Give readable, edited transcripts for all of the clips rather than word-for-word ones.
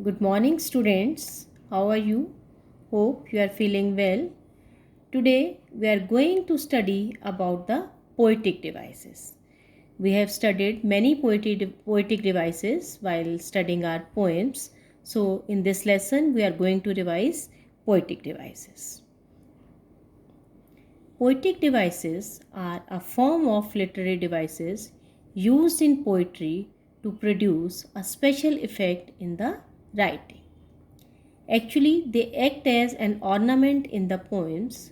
Good morning, students. How are you? Hope you are feeling well. Today, we are going to study about the poetic devices. We have studied many poetic devices while studying our poems. So, in this lesson, we are going to revise poetic devices. Poetic devices are a form of literary devices used in poetry to produce a special effect in the writing. Actually, they act as an ornament in the poems.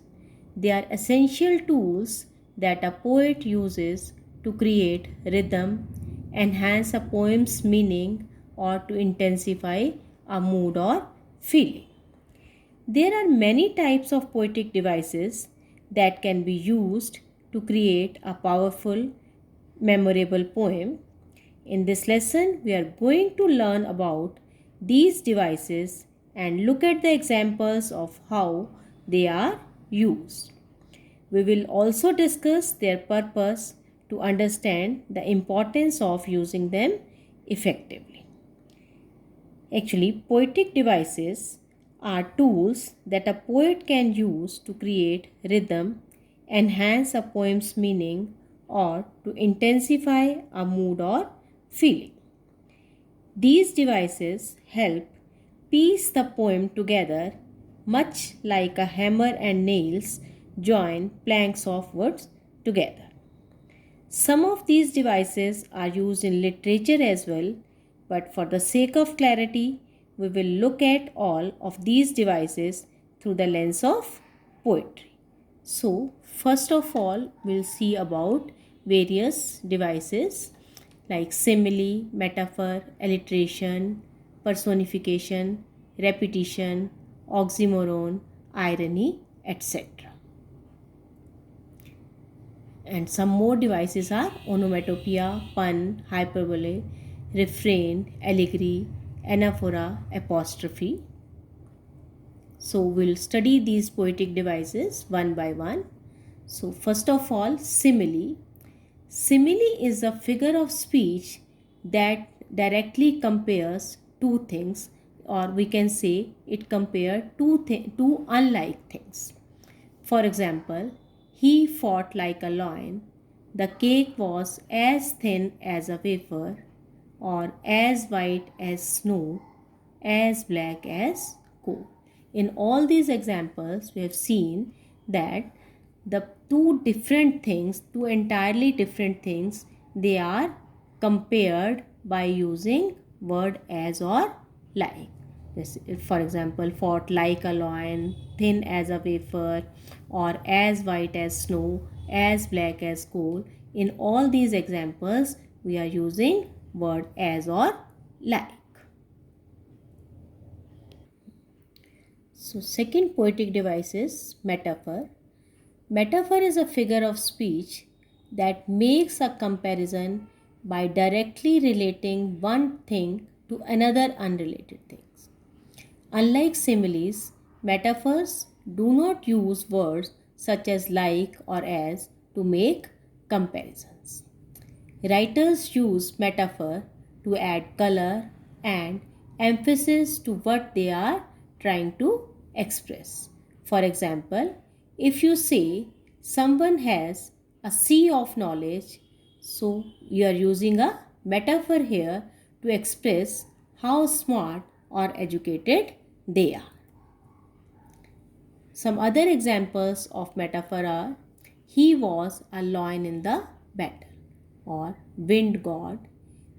They are essential tools that a poet uses to create rhythm, enhance a poem's meaning, or to intensify a mood or feeling. There are many types of poetic devices that can be used to create a powerful, memorable poem. In this lesson, we are going to learn about these devices and look at the examples of how they are used. We will also discuss their purpose to understand the importance of using them effectively. Actually, poetic devices are tools that a poet can use to create rhythm, enhance a poem's meaning, or to intensify a mood or feeling. These devices help piece the poem together much like a hammer and nails join planks of wood together. Some of these devices are used in literature as well, but for the sake of clarity, we will look at all of these devices through the lens of poetry. So, first of all, we'll see about various devices like simile, metaphor, alliteration, personification, repetition, oxymoron, irony, etc. And some more devices are onomatopoeia, pun, hyperbole, refrain, allegory, anaphora, apostrophe. So we'll study these poetic devices one by one. So first of all, simile. Simile is a figure of speech that directly compares two things, or we can say it compares two unlike things. For example, he fought like a lion. The cake was as thin as a wafer, or as white as snow, as black as coal. In all these examples, we have seen that the two entirely different things, they are compared by using word as or like. This, for example, fought like a lion, thin as a wafer, or as white as snow, as black as coal. In all these examples, we are using word as or like. So, second poetic device is metaphor. Metaphor is a figure of speech that makes a comparison by directly relating one thing to another unrelated things. Unlike similes, metaphors do not use words such as like or as to make comparisons. Writers use metaphor to add color and emphasis to what they are trying to express. For example, if you say someone has a sea of knowledge, so you are using a metaphor here to express how smart or educated they are. Some other examples of metaphor are he was a lion in the battle, or wind god.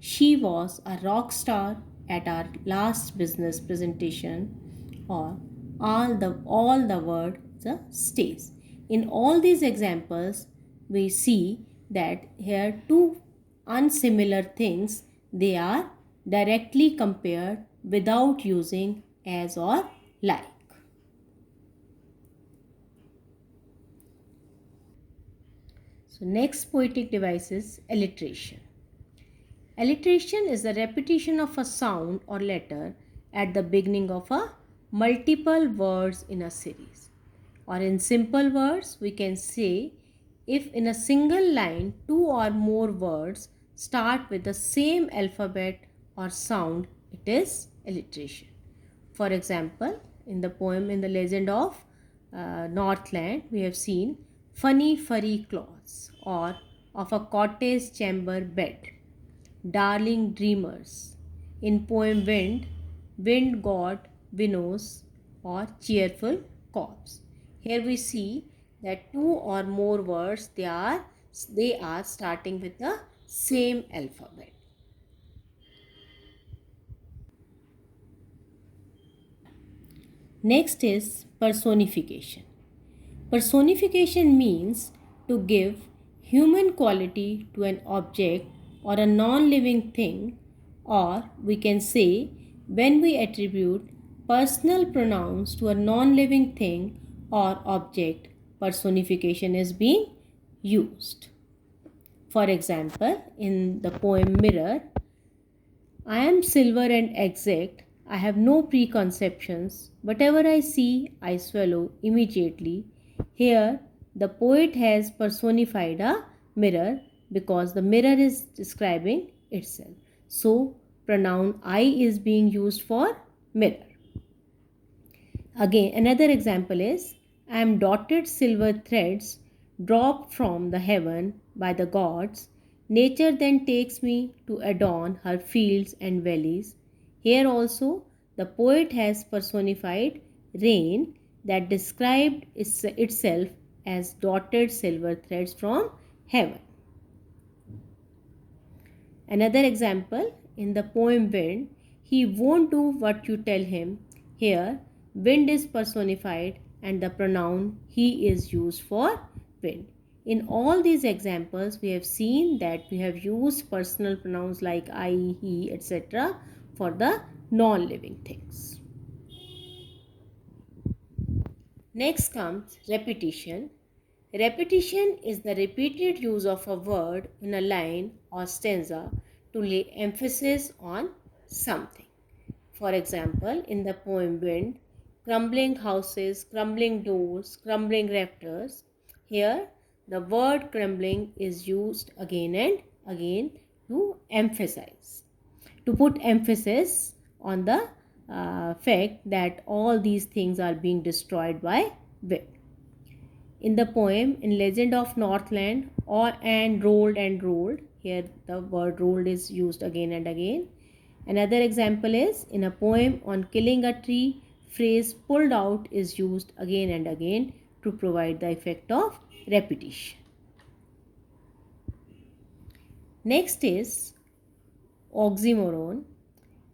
She was a rock star at our last business presentation, or all the world the stage. In all these examples, we see that here two unsimilar things, they are directly compared without using as or like. So next poetic device is alliteration. Alliteration is the repetition of a sound or letter at the beginning of a multiple words in a series. Or in simple words, we can say if in a single line two or more words start with the same alphabet or sound, it is alliteration. For example, in the poem In the Legend of Northland, we have seen funny furry claws, or of a cottage chamber bed, darling dreamers. In poem Wind, wind god winnows, or cheerful corpse. Here we see that two or more words they are starting with the same alphabet. Next is personification. Personification means to give human quality to an object or a non-living thing, or we can say when we attribute personal pronouns to a non-living thing or object, personification is being used. For example, in the poem Mirror, I am silver and exact. I have no preconceptions. Whatever I see, I swallow immediately. Here, the poet has personified a mirror because the mirror is describing itself. So, pronoun I is being used for mirror. Again, another example is I am dotted silver threads dropped from the heaven by the gods. Nature then takes me to adorn her fields and valleys. Here also, the poet has personified rain that described itself as dotted silver threads from heaven. Another example, in the poem Wind, he won't do what you tell him. Here, wind is personified and the pronoun he is used for wind. In all these examples, we have seen that we have used personal pronouns like I, he, etc. for the non-living things. Next comes repetition. Repetition is the repeated use of a word in a line or stanza to lay emphasis on something. For example, in the poem Wind, crumbling houses, crumbling doors, crumbling rafters. Here, the word crumbling is used again and again to emphasize, to put emphasis on the fact that all these things are being destroyed by wind. In the poem In Legend of Northland, and rolled, here the word rolled is used again and again. Another example is in a poem on killing a tree, phrase pulled out is used again and again to provide the effect of repetition. Next is oxymoron.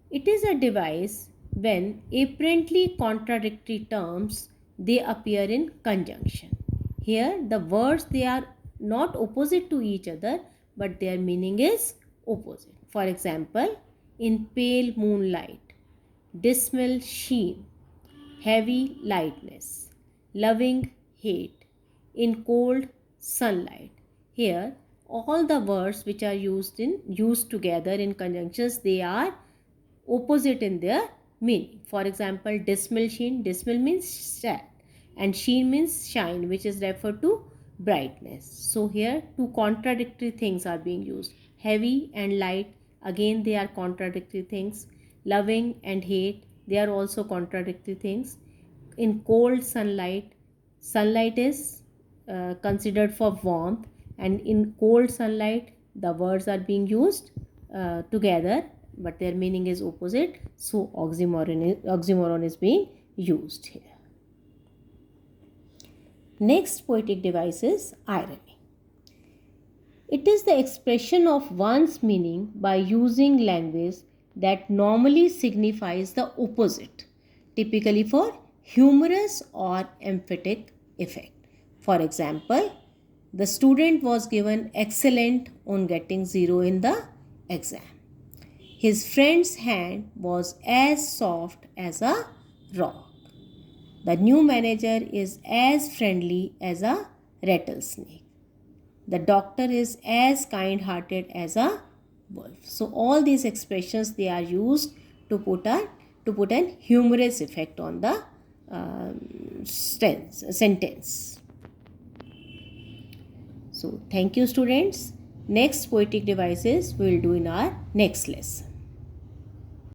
It is a device when apparently contradictory terms they appear in conjunction. Here the words they are not opposite to each other but their meaning is opposite. For example, in pale moonlight, dismal sheen, heavy lightness, loving hate, in cold sunlight. Here all the words which are used together in conjunctions, they are opposite in their meaning. For example, dismal sheen, dismal means sad and sheen means shine, which is referred to brightness. So here two contradictory things are being used. Heavy and light, again they are contradictory things. Loving and hate, they are also contradictory things. In cold sunlight, sunlight is considered for warmth, and in cold sunlight the words are being used together but their meaning is opposite. So oxymoron is being used here. Next poetic device is irony. It is the expression of one's meaning by using language that normally signifies the opposite, typically for humorous or emphatic effect. For example, the student was given excellent on getting 0 in the exam. His friend's hand was as soft as a rock. The new manager is as friendly as a rattlesnake. The doctor is as kind-hearted as a wolf. So all these expressions they are used to put an humorous effect on the sentence. So thank you students. Next poetic devices we will do in our next lesson.